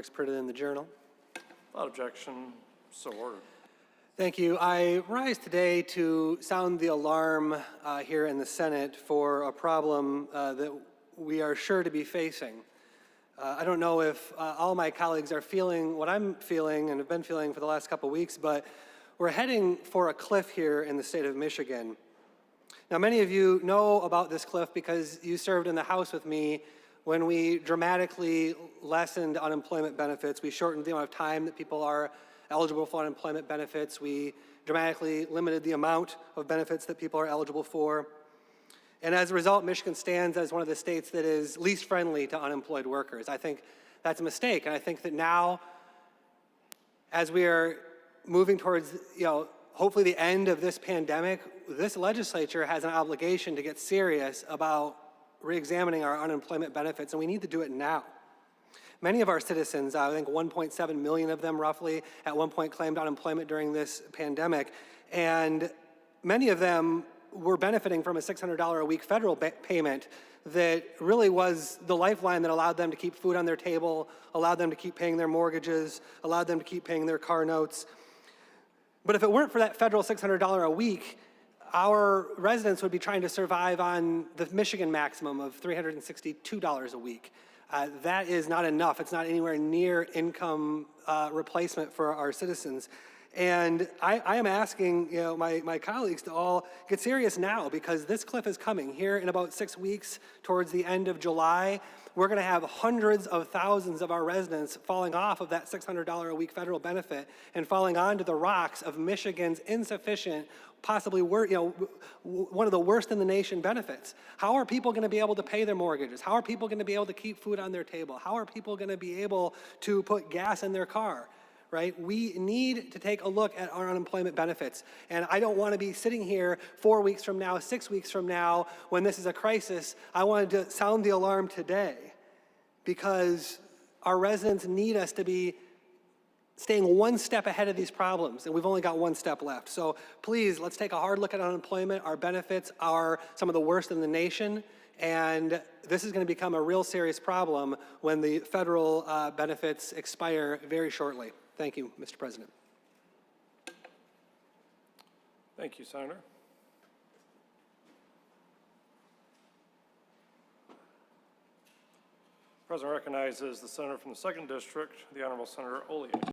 remarks printed in the Journal. Without objection, so ordered. Thank you. I rise today to sound the alarm here in the Senate for a problem that we are sure to be facing. I don't know if all my colleagues are feeling what I'm feeling and have been feeling for the last couple weeks, but we're heading for a cliff here in the state of Michigan. Now, many of you know about this cliff because you served in the House with me when we dramatically lessened unemployment benefits. We shortened the amount of time that people are eligible for unemployment benefits. We dramatically limited the amount of benefits that people are eligible for. And as a result, Michigan stands as one of the states that is least friendly to unemployed workers. I think that's a mistake. And I think that now, as we are moving towards, hopefully the end of this pandemic, this legislature has an obligation to get serious about reexamining our unemployment benefits, and we need to do it now. Many of our citizens, I think 1.7 million of them roughly, at one point claimed unemployment during this pandemic, and many of them were benefiting from a $600 a week federal payment that really was the lifeline that allowed them to keep food on their table, allowed them to keep paying their mortgages, allowed them to keep paying their car notes. But if it weren't for that federal $600 a week, our residents would be trying to survive on the Michigan maximum of $362 a week. That is not enough. It's not anywhere near income replacement for our citizens. And I am asking my colleagues to all get serious now, because this cliff is coming. Here in about 6 weeks, towards the end of July, we're going to have hundreds of thousands of our residents falling off of that $600 a week federal benefit and falling onto the rocks of Michigan's insufficient, possibly one of the worst in the nation benefits. How are people going to be able to pay their mortgages? How are people going to be able to keep food on their table? How are people going to be able to put gas in their car? Right? We need to take a look at our unemployment benefits. And I don't want to be sitting here 4 weeks from now, 6 weeks from now, when this is a crisis. I wanted to sound the alarm today, because our residents need us to be staying one step ahead of these problems, and we've only got one step left. So please, let's take a hard look at unemployment. Our benefits are some of the worst in the nation, and this is going to become a real serious problem when the federal benefits expire very shortly. Thank you, Mr. President. Thank you, Senator. The President recognizes the senator from the 2nd District, the Honorable Senator Ollier.